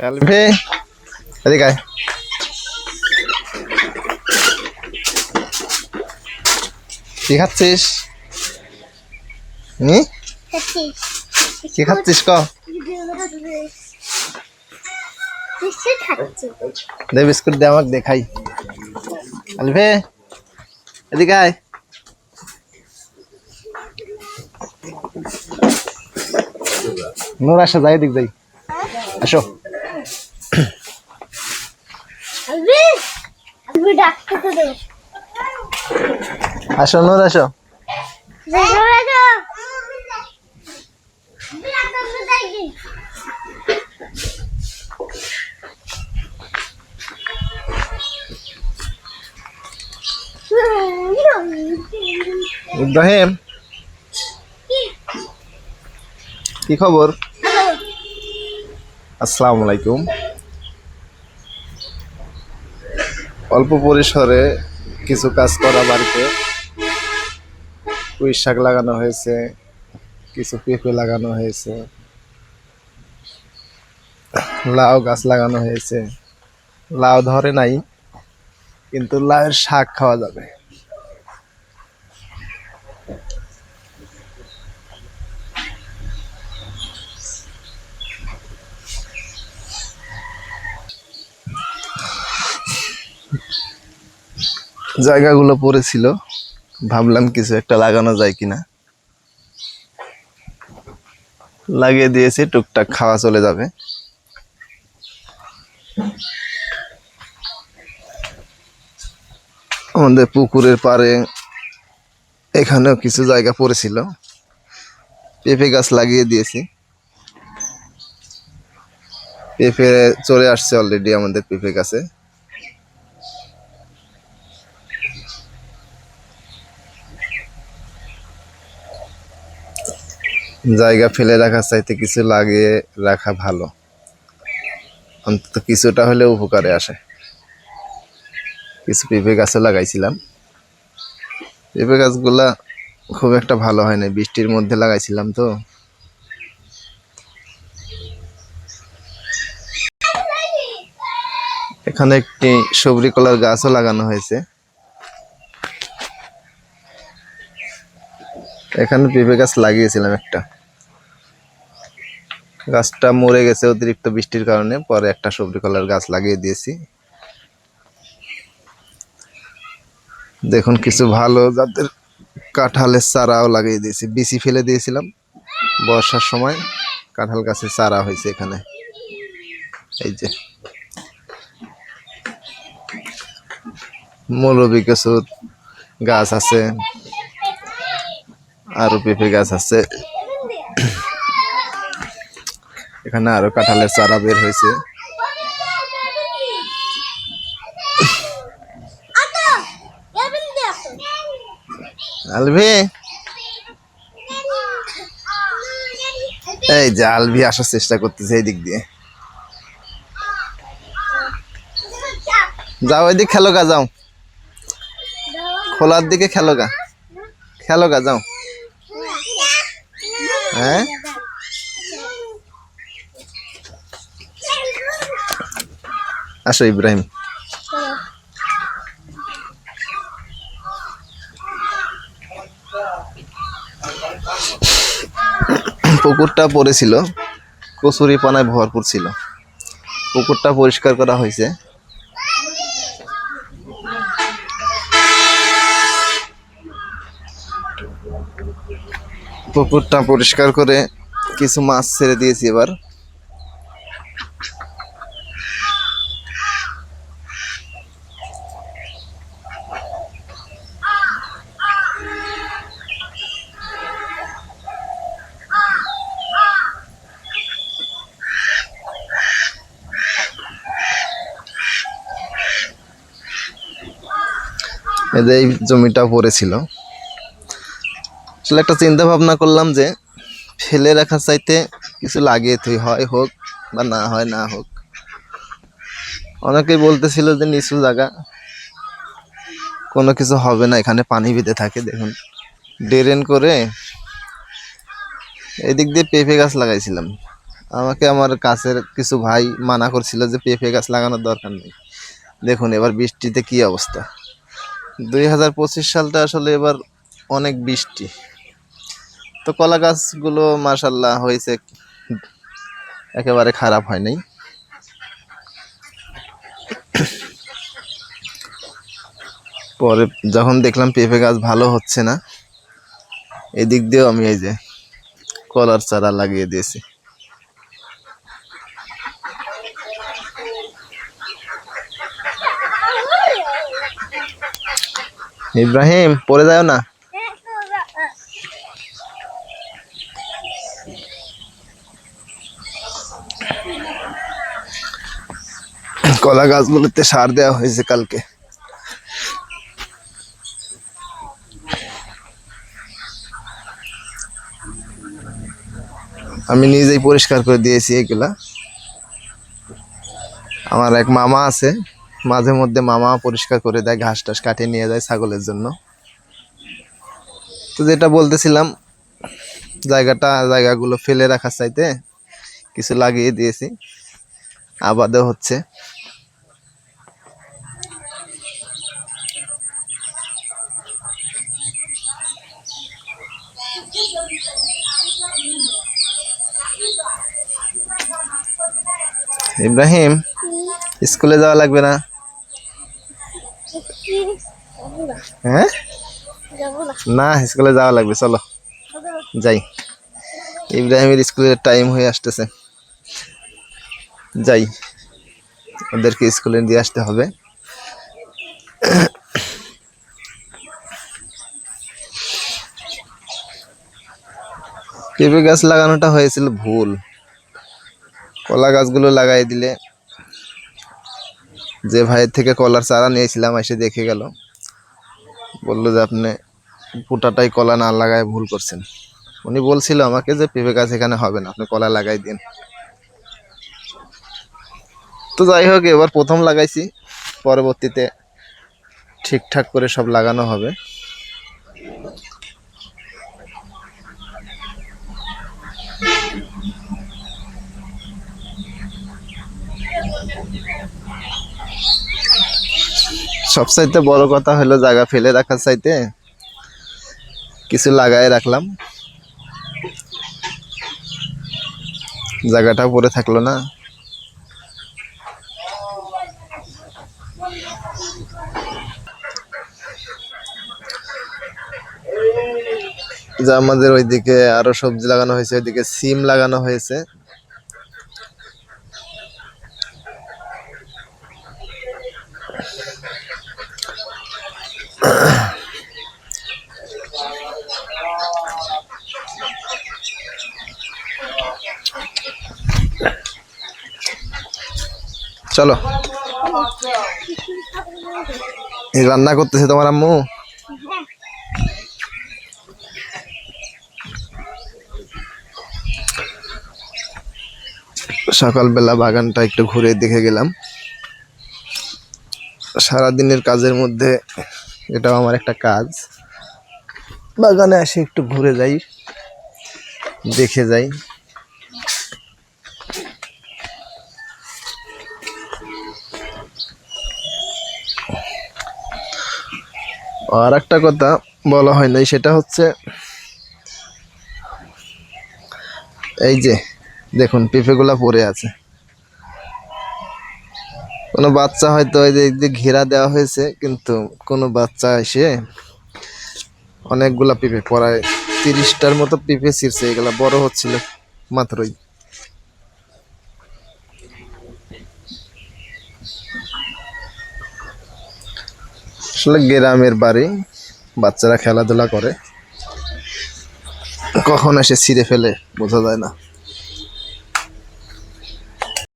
LV এদিকে আয়। কি খাচ্ছিস? কি খাচ্ছিস ক? দে বিস্কুট দে আমাকে দেখাই। এলভি এদিকে আয়। নূর আসো, যাই দিক যাই, আসো। আসো নূর আসো। ইব্রাহিম কি খবর? আসসালামু আলাইকুম। অল্প পরিসরে কিছু কাজ করা, বাড়িতে পুঁই শাক লাগানো হয়েছে, কিছু পেঁপে লাগানো হয়েছে, লাউ গাছ লাগানো হয়েছে। লাউ ধরে নাই, কিন্তু লাউয়ের শাক খাওয়া যাবে। জায়গাগুলো পড়েছিল, ভাবলাম কিছু একটা লাগানো যায় কিনা, লাগিয়ে দিয়েছি, টুকটাক খাওয়া চলে যাবে। আমাদের পুকুরের পাড়ে এখানেও কিছু জায়গা পড়েছিল, পেঁপে গাছ লাগিয়ে দিয়েছি। পেঁপে চলে আসছে অলরেডি আমাদের পেঁপে গাছে। জায়গা ফেলে রাখার চাইতে কিছু লাগিয়ে রাখা ভালো, অন্তত কিছুটা হলে উপকারে আসে। কিছু পেঁপে গাছও লাগাইছিলাম, পেঁপে গাছগুলা খুব একটা ভালো হয় না, বৃষ্টির মধ্যে লাগাইছিলাম তো। এখানে একটি সবরি কলার গাছও লাগানো হয়েছে। এখানে পেঁপে গাছ লাগিয়েছিলাম একটা, গাছটা মরে গেছে অতিরিক্ত বৃষ্টির কারণে, পরে একটা সবরি কলার গাছ লাগিয়ে দিয়েছি। দেখুন কিছু ভালো জাতের কাঁঠালের চারাও লাগিয়ে দিয়েছি, বিচি ফেলে দিয়েছিলাম বর্ষার সময়, কাঁঠাল গাছের চারা হয়েছে এখানে। এই যে মৌলবী কচুর গাছ আছে, আরো পেঁপে গাছ আছে, এখানে আরো কাঁঠালের চারা বের হয়েছে। আলভি এই যে আলভি আসার চেষ্টা করতেছে এই দিক দিয়ে। যাও ওইদিক খেলো গা, যাও খোলার দিকে খেলো গা, খেলো গা যাও। হ্যাঁ আসো ইব্রাহিম। পুকুরটা পড়েছিল, কচুরি পানায় ভরপুর ছিল, পুকুরটা পরিষ্কার করা হয়েছে। পুকুরটা পরিষ্কার করে কিছু মাছ ছেড়ে দিয়েছি এবার। এই জমিটা পড়েছিল, আসলে একটা চিন্তা ভাবনা করলাম যে ফেলে রাখার চাইতে কিছু লাগিয়ে তুই, হয় হোক বা না হয় না হোক। অনেকেই বলতেছিল যে নিচু জায়গা, কোনো কিছু হবে না, এখানে পানি বেঁধে থাকে। দেখুন ড্রেন করে এদিক দিয়ে পেঁপে গাছ লাগাইছিলাম, আমাকে আমার কাছের কিছু ভাই মানা করছিল যে পেঁপে গাছ লাগানোর দরকার নেই। দেখুন এবার বৃষ্টিতে কি অবস্থা। 2025 সালটা আসলে এবার অনেক বৃষ্টি। তো কলা গাছগুলো মাশাল্লাহ হয়েছে, একেবারে খারাপ হয় নাই। পরে যখন দেখলাম পেঁপে গাছ ভালো হচ্ছে না, এদিক দিয়েও আমি এই যে কলার চারা লাগিয়ে দিয়েছি। ইব্রাহিম পড়ে যাও না। কলা গাছগুলোতে সার দেওয়া হয়েছে কালকে। আমি নিজেই পরিষ্কার করে দিয়েছি এগুলা। আমার এক মামা আছে, মাঝে মধ্যে মামা পরিষ্কার করে দেয়, ঘাস টাস কাটিয়ে নিয়ে যায় ছাগলের জন্য। তো যেটা বলতেছিলাম, জায়গাগুলো ফেলে রাখার চাইতে কিছু লাগিয়ে দিয়েছি, আবাদও হচ্ছে। ইব্রাহিম স্কুলে যাওয়া লাগবে না? হ্যাঁ না, স্কুলে যাওয়া লাগবে, চলো যাই। ইব্রাহিমের স্কুলের টাইম হয়ে আসতেছে, যাই, ওদেরকে স্কুলে দিয়ে আসতে হবে। পেঁপে গাছ লাগানোটা হয়েছিল ভুল, কলা গাছগুলো লাগাই দিলে। যে ভাইয়ের থেকে কলার চারা নিয়েছিলাম এসে দেখে গেল, বললো যে আপনি পুটাটাই কলা না লাগায় ভুল করছেন। উনি বলছিল আমাকে যে পেঁপে গাছ এখানে হবে না, আপনি কলা লাগাই দিন। তো যাই হোক, এবার প্রথম লাগাইছি, পরবর্তীতে ঠিকঠাক করে সব লাগানো হবে। সবচাইতে বড় কথা হলো জায়গা ফেলে রাখার চাইতে কিছু লাগায় রাখলাম, জায়গাটাও পড়ে থাকলো না। যা আমাদের ওইদিকে আরো সবজি লাগানো হয়েছে, ওইদিকে সিম লাগানো হয়েছে। চলো, এই রান্না করতেছে তোমার আম্মু। সকালবেলা বাগানটা একটু ঘুরে দেখে গেলাম। সারাদিনের কাজের মধ্যে এটাও আমার একটা কাজ, বাগানে এসে একটু ঘুরে যাই, দেখে যাই। আর একটা কথা বলা হয় নাই, সেটা হচ্ছে এই যে দেখুন পেঁপেগুলা পড়ে আছে। কোনো বাচ্চা হয়তো ওই যে ঘেরা দেওয়া হয়েছে, কিন্তু কোনো বাচ্চা এসে অনেকগুলা পেঁপে, প্রায় 30টার মতো পেঁপে ছিঁড়ছে, এগুলা বড় হচ্ছিল মাত্রই। আসলে গ্রামের বাড়ি, বাচ্চারা খেলাধুলা করে, কখন এসে ছিঁড়ে ফেলে বোঝা যায় না।